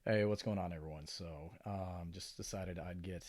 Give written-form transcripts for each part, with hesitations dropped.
Hey, what's going on, everyone? Just decided I'd get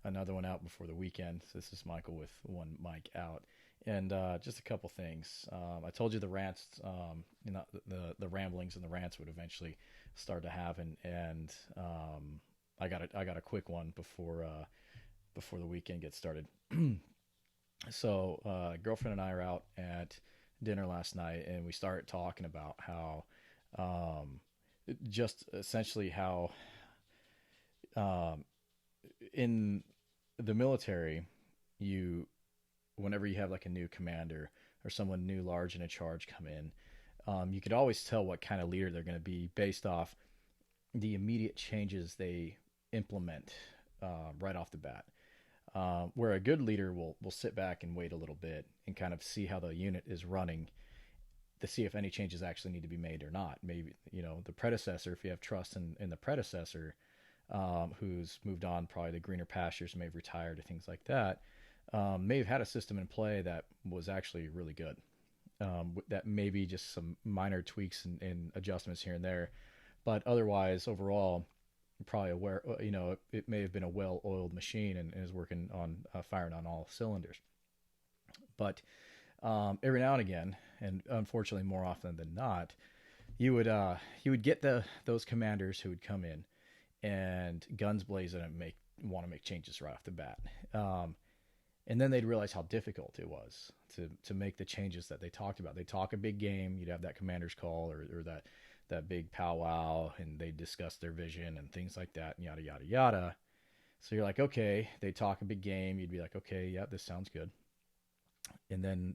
another one out before the weekend. This is Michael with one mic out, and just a couple things. I told you the rants, the ramblings and the rants would eventually start to happen, and I got a quick one before the weekend gets started. Girlfriend and I are out at dinner last night, and we started talking about how um, just essentially how um, in the military, you whenever you have like a new commander or someone new, large, and in charge come in, you could always tell what kind of leader they're going to be based off the immediate changes they implement right off the bat. Where a good leader will sit back and wait a little bit and kind of see how the unit is running to see if any changes actually need to be made or not. Maybe the predecessor, if you have trust in the predecessor, who's moved on, probably the greener pastures, may have retired or things like that, may have had a system in play that was actually really good. That maybe just some minor tweaks and adjustments here and there, but otherwise, overall, probably aware. It may have been a well-oiled machine and is working on firing on all cylinders. But every now and again, and unfortunately more often than not, you would get those commanders who would come in and guns blazing and want to make changes right off the bat. And then they'd realize how difficult it was to make the changes that they talked about. They talk a big game. You'd have that commander's call or that big powwow, and they discuss their vision and things like that, and yada yada yada. So you're like, okay, they talk a big game. You'd be like, okay, yeah, this sounds good. And then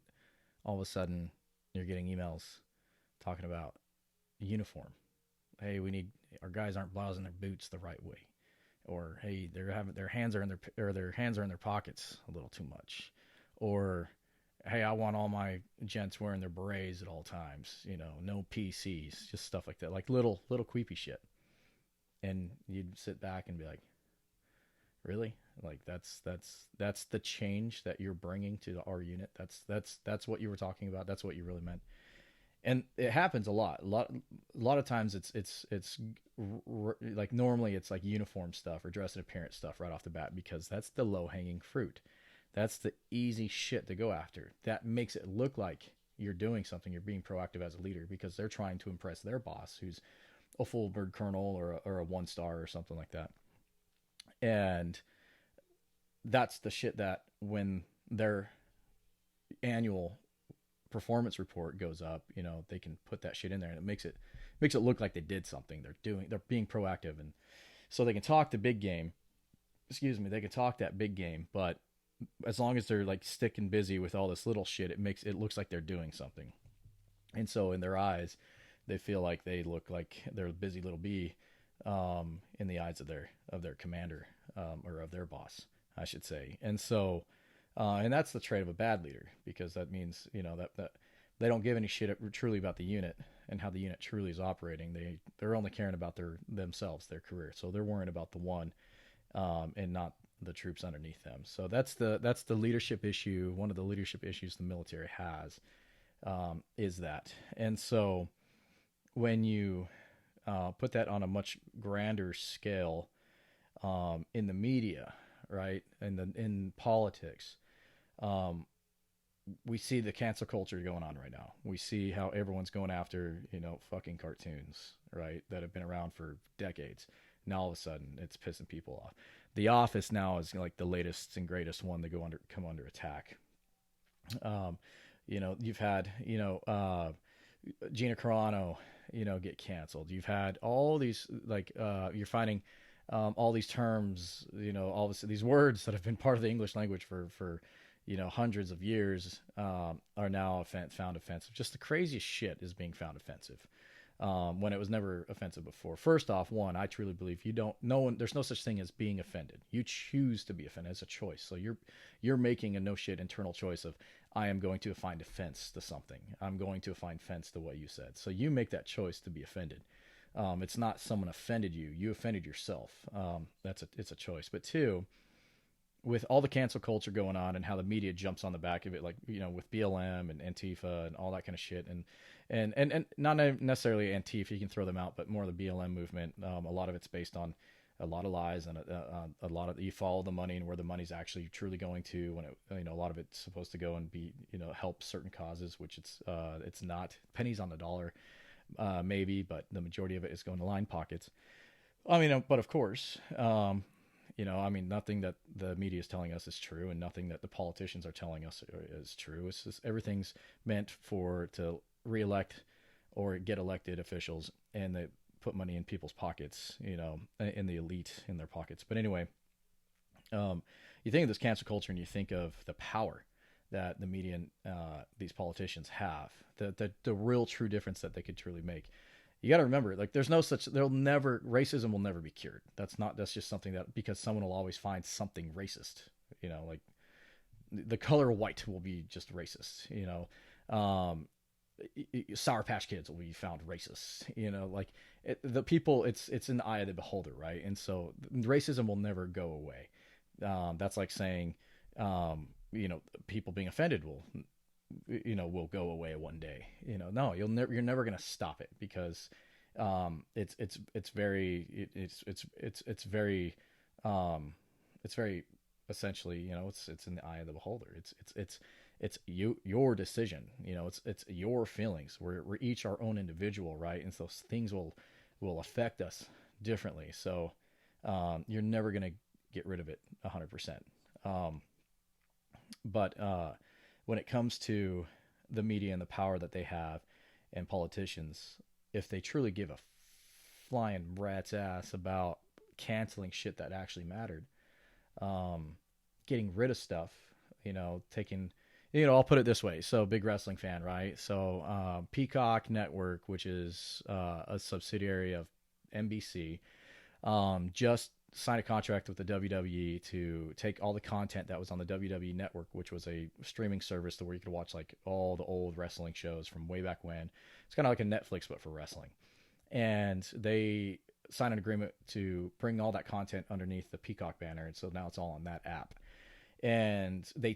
all of a sudden, you're getting emails talking about uniform. Hey, we need our guys aren't blousing their boots the right way, or hey, they're having their hands are in their pockets a little too much, or hey, I want all my gents wearing their berets at all times. No PCs, just stuff like that, like little creepy shit. And you'd sit back and be like, really? Like that's the change that you're bringing to our unit. That's what you were talking about. That's what you really meant. And it happens a lot. A lot of times like normally it's like uniform stuff or dress and appearance stuff right off the bat because that's the low hanging fruit. That's the easy shit to go after. That makes it look like you're doing something. You're being proactive as a leader because they're trying to impress their boss, who's a full bird colonel or a 1 star or something like that. And that's the shit that when their annual performance report goes up, they can put that shit in there and it makes it look like they did something. They're being proactive, and so they can talk the big game. Excuse me, they can talk that big game, but as long as they're like sticking busy with all this little shit, it looks like they're doing something. And so in their eyes, they feel like they look like they're a busy little bee in the eyes of their commander, or of their boss, I should say. And that's the trait of a bad leader, because that means that they don't give any shit truly about the unit and how the unit truly is operating. They're only caring about themselves, their career. So they're worrying about the one, and not the troops underneath them. So that's the leadership issue. One of the leadership issues the military has, is that. And so when you put that on a much grander scale, in the media, right, and in politics, um, we see the cancel culture going on right now. We see how everyone's going after, fucking cartoons, right, that have been around for decades. Now all of a sudden, it's pissing people off. The Office now is like the latest and greatest one to come under attack. Um, you've had, Gina Carano, get canceled. You've had all these you're finding all these terms, all these words that have been part of the English language for hundreds of years, are now found offensive. Just the craziest shit is being found offensive, when it was never offensive before. First off, one, I truly believe there's no such thing as being offended. You choose to be offended. It's a choice. So you're making a no shit internal choice of, I am going to find offense to something. I'm going to find offense to what you said. So you make that choice to be offended. It's not someone offended you. You offended yourself. It's a choice. But two, with all the cancel culture going on and how the media jumps on the back of it, like, with BLM and Antifa and all that kind of shit, and not necessarily Antifa, you can throw them out, but more the BLM movement. A lot of it's based on a lot of lies, and a lot of, you follow the money and where the money's actually truly going to, when a lot of it's supposed to go and be, help certain causes, which it's not. Pennies on the dollar, maybe, but the majority of it is going to line pockets. I mean, but of course, nothing that the media is telling us is true, and nothing that the politicians are telling us is true. It's just everything's meant to reelect or get elected officials, and they put money in people's pockets, in the elite in their pockets. But anyway, you think of this cancel culture and you think of the power that the media and these politicians have, the real true difference that they could truly make. You got to remember, like, racism will never be cured. That's just something that, because someone will always find something racist, like the color white will be just racist, Sour Patch Kids will be found racist, like the people, it's in the eye of the beholder, right? And so racism will never go away. That's like saying, people being offended will go away one day. No, you're never going to stop it, because it's very essentially, it's in the eye of the beholder. It's your decision. It's your feelings. We're each our own individual, right? And so things will affect us differently. So you're never going to get rid of it 100%. But when it comes to the media and the power that they have, and politicians, if they truly give a flying rat's ass about canceling shit that actually mattered, getting rid of stuff, taking, I'll put it this way. So, big wrestling fan, right? So Peacock Network, which is a subsidiary of NBC, just signed a contract with the WWE to take all the content that was on the WWE Network, which was a streaming service where you could watch like all the old wrestling shows from way back when. It's kind of like a Netflix, but for wrestling. And they signed an agreement to bring all that content underneath the Peacock banner. And so now it's all on that app. And they're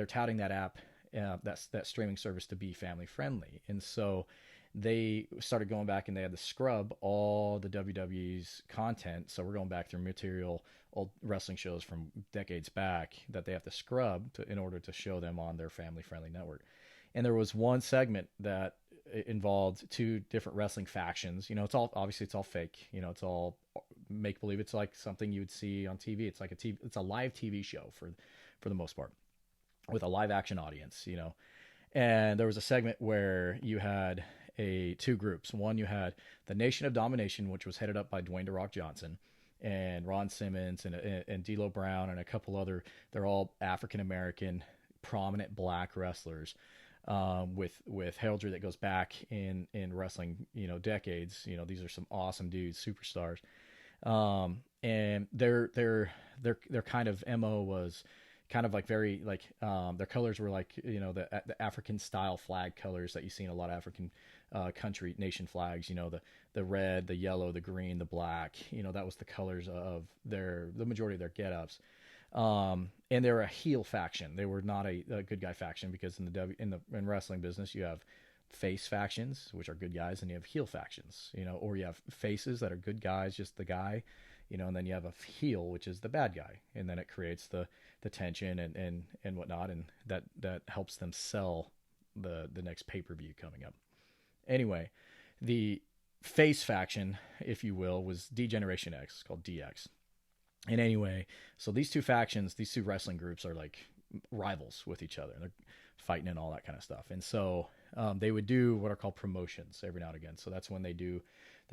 touting that app, that streaming service, to be family friendly. And so they started going back and they had to scrub all the WWE's content. So we're going back through material, old wrestling shows from decades back, that they have to scrub in order to show them on their family friendly network. And there was one segment that involved two different wrestling factions. It's all fake. It's all make believe. It's like something you would see on TV. It's like it's a live TV show for the most part, with a live action audience. And there was a segment where you had two groups. One, you had the Nation of Domination, which was headed up by Dwayne "The Rock" Johnson and Ron Simmons and D'Lo Brown and a couple other. They're all African American, prominent black wrestlers, with heraldry that goes back in wrestling, decades. These are some awesome dudes, superstars. And their kind of MO was kind of like very like, their colors were like, the African style flag colors that you see in a lot of African country nation flags, the red, the yellow, the green, the black, that was the colors of the majority of their get-ups. And they were a heel faction. They were not a good guy faction, because in wrestling business, you have face factions, which are good guys, and you have heel factions, or you have faces that are good guys, just the guy, and then you have a heel, which is the bad guy. And then it creates the tension and whatnot. And that helps them sell the next pay-per-view coming up. Anyway, the face faction, if you will, was D-Generation X, called DX. And anyway, so these two factions, these two wrestling groups, are like rivals with each other. They're fighting and all that kind of stuff. And so they would do what are called promotions every now and again. So that's when they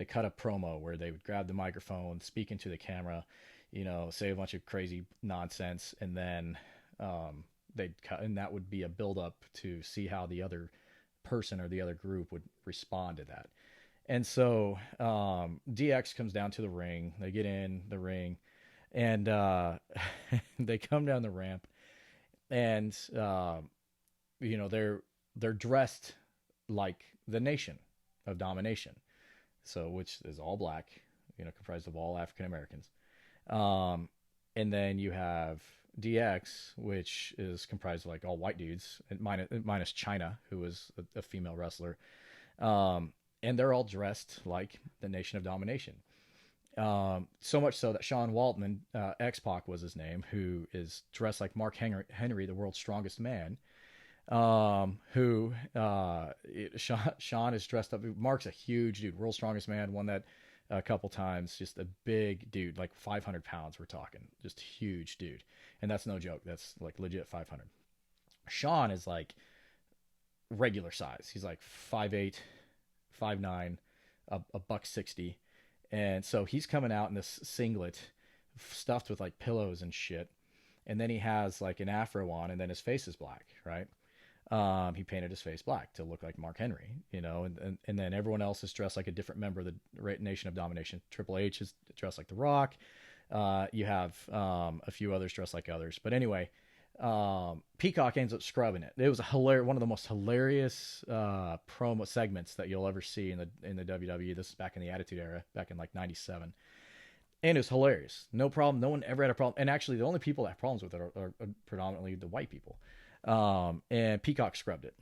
cut a promo where they would grab the microphone, speak into the camera, say a bunch of crazy nonsense, and then they'd cut, and that would be a build up to see how the other person or the other group would respond to that. And so DX comes down to the ring. They get in the ring, and they come down the ramp, and they're dressed like the Nation of Domination, so which is all black, comprised of all African Americans. And then you have DX, which is comprised of like all white dudes, minus China, who was a female wrestler, and they're all dressed like the Nation of Domination. So much so that Sean Waltman, X-Pac was his name, who is dressed like Mark Henry, the world's strongest man. Sean is dressed up. Mark's a huge dude, world's strongest man, won that a couple times. Just a big dude, like 500 pounds. We're talking, just huge dude, and that's no joke. That's like legit 500. Sean is like regular size. He's like 5'8", 5'9", a buck 60, and so he's coming out in this singlet stuffed with like pillows and shit, and then he has like an afro on, and then his face is black, right? He painted his face black to look like Mark Henry, you know, and then everyone else is dressed like a different member of the Nation of Domination. Triple H is dressed like The Rock. You have a few others dressed like others. But anyway, Peacock ends up scrubbing it. It was one of the most hilarious promo segments that you'll ever see in the WWE. This is back in the Attitude Era, back in like '97. And it was hilarious. No problem. No one ever had a problem. And actually, the only people that have problems with it are predominantly the white people. And Peacock scrubbed it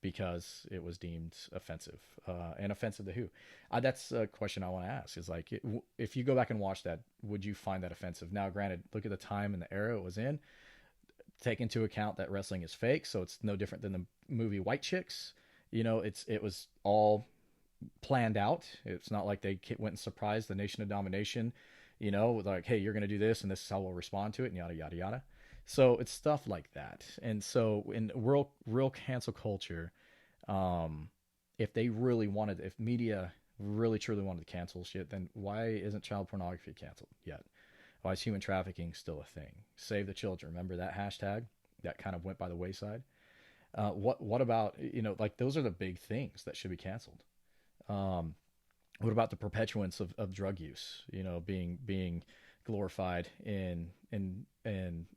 because it was deemed offensive, and offensive to who? That's a question I want to ask. Is like, if you go back and watch that, would you find that offensive? Now, granted, look at the time and the era it was in. Take into account that wrestling is fake, so it's no different than the movie White Chicks. You know, it was all planned out. It's not like they went and surprised the Nation of Domination. You know, like, hey, you're going to do this, and this is how we'll respond to it, and yada yada yada. So it's stuff like that. And so in real cancel culture, if media really truly wanted to cancel shit, then why isn't child pornography canceled yet? Why is human trafficking still a thing? Save the children. Remember that hashtag that kind of went by the wayside? What about, you know, like those are the big things that should be canceled. What about the perpetuance of drug use, you know, being glorified in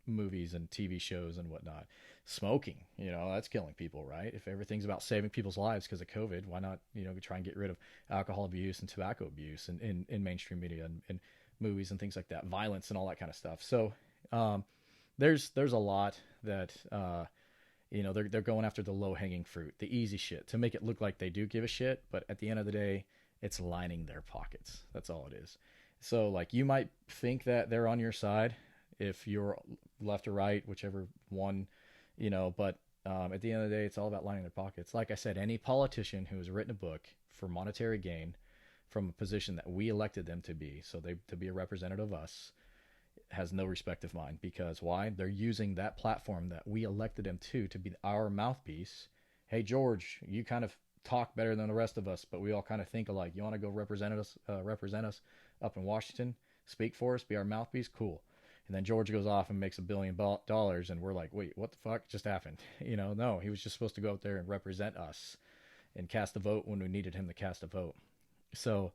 movies and TV shows and whatnot? Smoking, you know, that's killing people, right? If everything's about saving people's lives because of COVID, why not, you know, try and get rid of alcohol abuse and tobacco abuse in mainstream media and movies and things like that, violence and all that kind of stuff. So there's a lot that you know, they're going after the low hanging fruit, the easy shit, to make it look like they do give a shit, but at the end of the day, it's lining their pockets. That's all it is. So, like, you might think that they're on your side if you're left or right, whichever one, you know, but at the end of the day, it's all about lining their pockets. Like I said, any politician who has written a book for monetary gain from a position that we elected them to be, so to be a representative of us, has no respect of mine. Because why? They're using that platform that we elected them to be our mouthpiece. Hey, George, you kind of talk better than the rest of us, but we all kind of think alike. You want to go represent us up in Washington, speak for us, be our mouthpiece? Cool. And then George goes off and makes $1 billion, and we're like, wait, what the fuck just happened? You know, no, he was just supposed to go out there and represent us and cast a vote when we needed him to cast a vote. So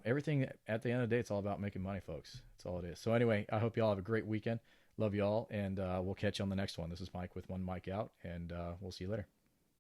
everything at the end of the day, it's all about making money, folks. That's all it is. So anyway, I hope you all have a great weekend. Love you all, and we'll catch you on the next one. This is Mike with One Mic Out, and we'll see you later.